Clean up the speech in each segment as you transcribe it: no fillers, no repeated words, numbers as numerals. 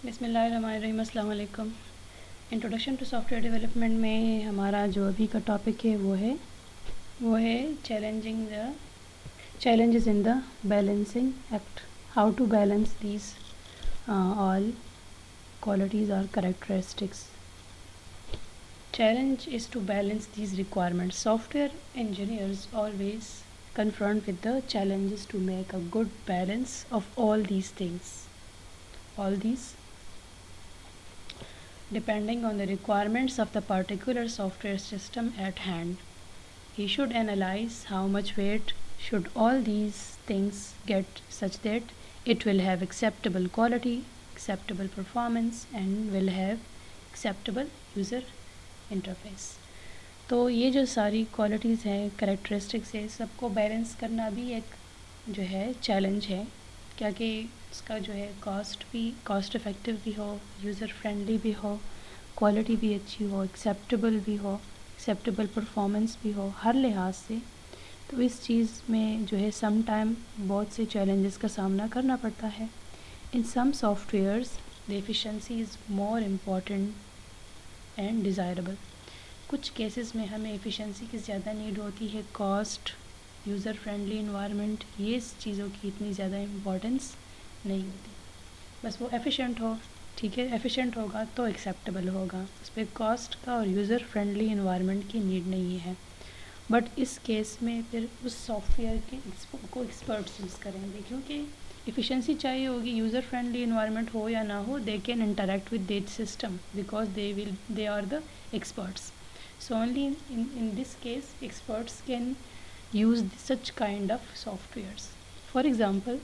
بسم اللہ الرحمن الرحیم. السلام علیکم. Introduction to software development میں ہمارا جو ابھی کا ٹاپک ہے وہ ہے challenges in the balancing act. How to balance these all qualities or characteristics. Challenge is to balance these requirements. Software engineers always confront with the challenges to make a good balance of all these things. All these depending on the requirements of the particular software system at hand. He should analyze how much weight should all these things get such that it will have acceptable quality, acceptable performance and will have acceptable user interface. تو یہ جو ساری qualities ہیں، characteristics ہے، سب کو balance کرنا بھی ایک جو ہے چیلنج ہے، کیا کہ اس کا جو ہے کاسٹ افیکٹو بھی ہو، یوزر فرینڈلی بھی ہو، کوالٹی بھی اچھی ہو، ایکسیپٹیبل بھی ہو، ایکسیپٹیبل پرفارمنس بھی ہو، ہر لحاظ سے. تو اس چیز میں جو ہے سم ٹائم بہت سے چیلنجز کا سامنا کرنا پڑتا ہے. In some softwares the efficiency is more important and desirable. کچھ کیسز میں ہمیں ایفیشنسی کی زیادہ نیڈ ہوتی ہے، کاسٹ، یوزر فرینڈلی انوائرمنٹ، یہ چیزوں کی اتنی زیادہ امپورٹنس نہیں ہوتی. بس وہ ایفیشینٹ ہو، ٹھیک ہے، ایفیشینٹ ہوگا تو ایکسیپٹیبل ہوگا، اس پہ کاسٹ کا اور یوزر فرینڈلی انوائرمنٹ کی نیڈ نہیں ہے. بٹ اس کیس میں پھر اس سافٹ ویئر کے کو ایکسپرٹس یوز کریں گے، کیونکہ ایفیشنسی چاہیے ہوگی، یوزر فرینڈلی انوائرمنٹ ہو یا نہ ہو، they can interact with that system because they are the experts. So only in this case experts can use such kind of softwares. For example,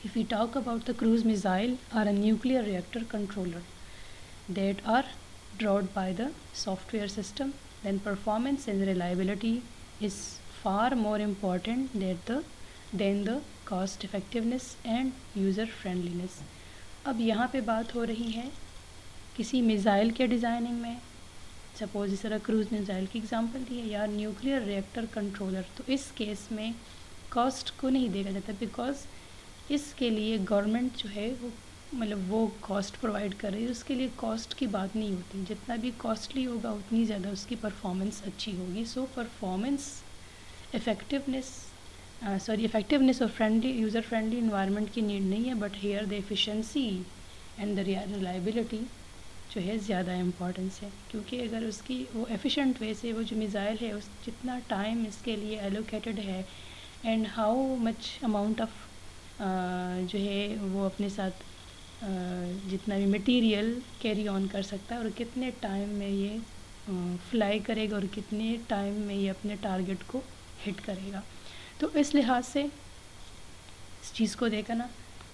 if we talk about the cruise missile or a nuclear reactor controller that are drawn by the software system, then performance and reliability is far more important than the cost effectiveness and user friendliness. اب یہاں پہ بات ہو رہی ہے کسی missile کے designing میں، suppose اس طرح کروز میزائل کی اگزامپل دی ہے، یا نیوکلیئر ریئیکٹر کنٹرولر. تو اس کیس میں کاسٹ کو نہیں دیکھا جاتا بیکاز اس کے لیے گورنمنٹ جو ہے وہ کاسٹ پرووائڈ کر رہی ہے، اس کے لیے کاسٹ کی بات نہیں ہوتی. جتنا بھی کاسٹلی ہوگا اتنی زیادہ اس کی پرفارمنس اچھی ہوگی. سو پرفارمنس ایفیکٹونیس اور یوزر فرینڈلی انوائرمنٹ کی نیڈ نہیں ہے، but here the efficiency and the reliability جو ہے زیادہ امپورٹنس ہے. کیونکہ اگر اس کی وہ ایفیشینٹ وے سے وہ جو میزائل ہے اس جتنا ٹائم اس کے لیے ایلوکیٹڈ ہے and how much amount of جو ہے وہ اپنے ساتھ جتنا بھی مٹیریل کیری آن کر سکتا ہے اور کتنے ٹائم میں یہ فلائی کرے گا اور کتنے ٹائم میں یہ اپنے ٹارگٹ کو ہٹ کرے گا. تو اس لحاظ سے اس چیز کو دیکھنا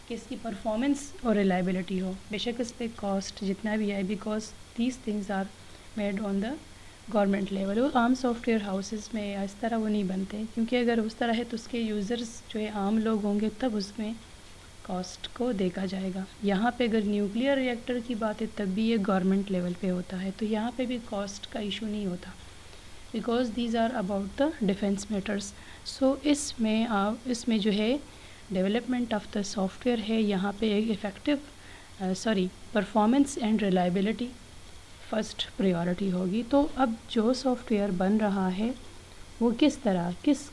کہ اس کی پرفارمنس اور ریلائبلٹی ہو، بے شک اس پہ کاسٹ جتنا بھی آئے، because these things are made on the government level. اور عام سافٹ ویئر ہاؤسز میں اس طرح وہ نہیں بنتے، کیونکہ اگر اس طرح ہے تو اس کے یوزرز جو ہے عام لوگ ہوں گے، تب اس میں کاسٹ کو دیکھا جائے گا. یہاں پہ اگر نیوکلیئر ریئیکٹر کی بات ہے تب بھی یہ گورنمنٹ لیول پہ ہوتا ہے، تو یہاں پہ بھی کاسٹ کا ایشو نہیں ہوتا because these are about the defence matters. So اس میں جو ہے development of the software ہے، یہاں پہ ایک performance and reliability first priority ہوگی. تو اب جو سافٹ ویئر بن رہا ہے وہ کس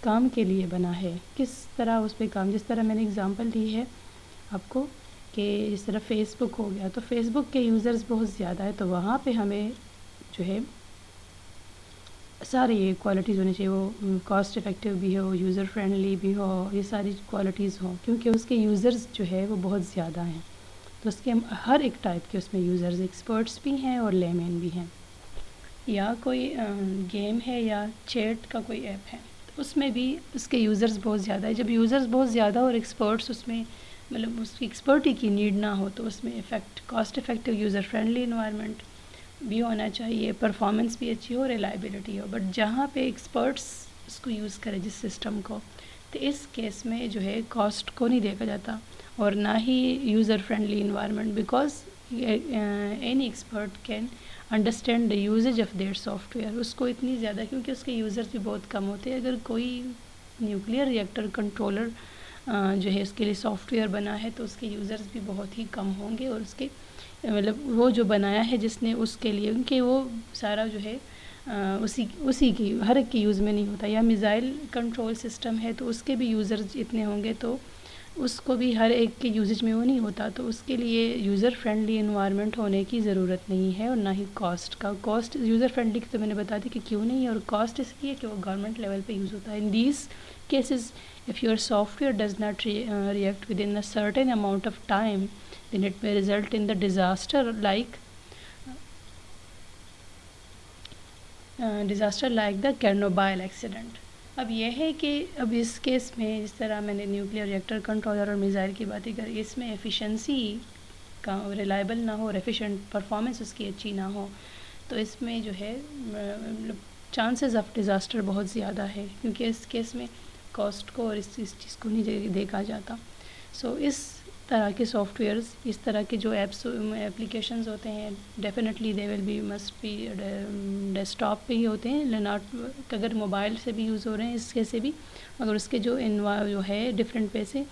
کام کے لیے بنا ہے، کس طرح اس پہ کام، جس طرح میں نے اگزامپل دی ہے آپ کو کہ جس طرح فیس بک ہو گیا، تو فیس بک کے یوزرز بہت زیادہ ہے، تو وہاں پہ ہمیں جو ہے ساری یہ کوالٹیز ہونی چاہیے، وہ کاسٹ افیکٹو بھی ہو، یوزر فرینڈلی بھی ہو، یہ ساری کوالٹیز ہوں، کیونکہ اس کے یوزرز جو ہے وہ بہت زیادہ ہیں. تو اس کے ہر ایک ٹائپ کے اس میں یوزرز ایکسپرٹس بھی ہیں اور لیمین بھی ہیں. یا کوئی گیم ہے یا چیٹ کا کوئی ایپ ہے، تو اس میں بھی اس کے یوزرز بہت زیادہ ہے. جب یوزرز بہت زیادہ اور ایکسپرٹس اس میں اس کی ایکسپرٹی کی نیڈ نہ ہو، تو اس میں cost effective user friendly environment بھی ہونا چاہیے، پرفارمنس بھی اچھی ہو، ریلائبلٹی ہو. بٹ جہاں پہ ایکسپرٹس اس کو یوز کرے جس سسٹم کو، تو اس کیس میں جو ہے کاسٹ کو نہیں دیکھا جاتا اور نہ ہی user friendly environment, because any expert can understand the usage of their software. اس کو اتنی زیادہ، کیونکہ اس کے یوزرز بھی بہت کم ہوتے ہیں. اگر کوئی نیوکلیئر ریئیکٹر کنٹرولر جو ہے اس کے لیے سافٹ ویئر بنا ہے تو اس کے یوزرز بھی بہت ہی کم ہوں گے، اور اس کے مطلب وہ جو بنایا ہے جس نے اس کے لیے، کیونکہ وہ سارا جو ہے اسی کی ہر ایک کے یوز میں نہیں ہوتا، یا میزائل کنٹرول سسٹم ہے تو اس کے بھی یوزرز اتنے ہوں گے تو اس کو بھی ہر ایک کے یوزج میں وہ نہیں ہوتا، تو اس کے لیے یوزر فرینڈلی انوائرمنٹ ہونے کی ضرورت نہیں ہے، اور نہ ہی کاسٹ کا. کاسٹ یوزر فرینڈلی تو میں نے بتا دی کہ کیوں نہیں ہے، اور کاسٹ اس لیے کہ وہ گورنمنٹ لیول پہ یوز ہوتا ہے. In these cases, if your software does not react within a certain amount of time, then it may result in the disaster like the Chernobyl accident. اب یہ ہے کہ اب اس کیس میں جس طرح میں نے نیوکلیئر ریئیکٹر کنٹرولر اور میزائل کی باتیں کری، اس میں ایفیشنسی کا ریلائبل نہ ہو، اور ایفیشینٹ پرفارمنس اس کی اچھی نہ ہو، تو اس میں جو ہے چانسز آف ڈیزاسٹر بہت زیادہ ہے، کیونکہ اس کیس میں کاسٹ کو اور اس چیز کو نہیں دیکھا جاتا. سو اس طرح کے سافٹ ویئرز، اس طرح کے جو اپلیکیشنز ہوتے ہیں، definitely they will be must be desktop پہ ہی ہوتے ہیں، ناٹ اگر موبائل سے بھی یوز ہو رہے ہیں اس کے سے بھی، اگر اس کے جو ہے ڈفرینٹ پہ سے،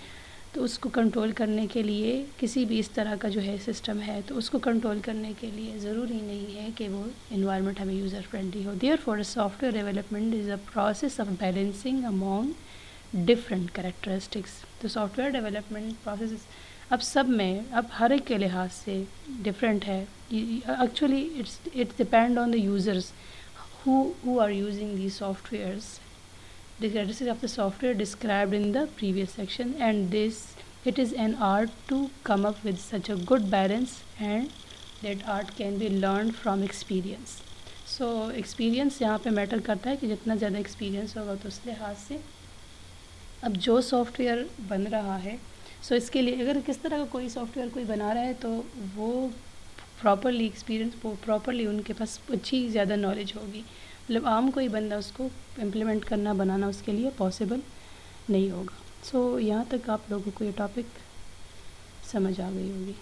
تو اس کو کنٹرول کرنے کے لیے کسی بھی اس طرح کا جو ہے سسٹم ہے تو اس کو کنٹرول کرنے کے لیے ضروری نہیں ہے کہ وہ انوائرمنٹ ہمیں یوزر فرینڈلی ہو. Therefore software development is a process of balancing among different characteristics. تو سافٹ ویئر ڈیولپمنٹ پروسیس اب سب میں اب ہر ایک کے لحاظ سے ڈفرینٹ ہے. Actually it's depend on the users who are using these softwares. The characteristics of the software described in the previous section, and it is an art to come up with such a good balance, and that art can be learned from experience. So experience یہاں پہ metre کرتا ہے کہ جتنا زیادہ experience ہوگا تو اس لحاظ سے اب جو سافٹ ویئر بن رہا ہے، سو اس کے لیے اگر کس طرح کا کوئی سافٹ ویئر کوئی بنا رہا ہے تو وہ پراپرلی ایکسپیرینس، پراپرلی ان کے پاس اچھی زیادہ نالج ہوگی. مطلب عام کوئی بندہ اس کو امپلیمنٹ کرنا، بنانا اس کے لیے پاسبل نہیں ہوگا. سو یہاں تک آپ لوگوں کو یہ ٹاپک سمجھ آ گئی ہوگی.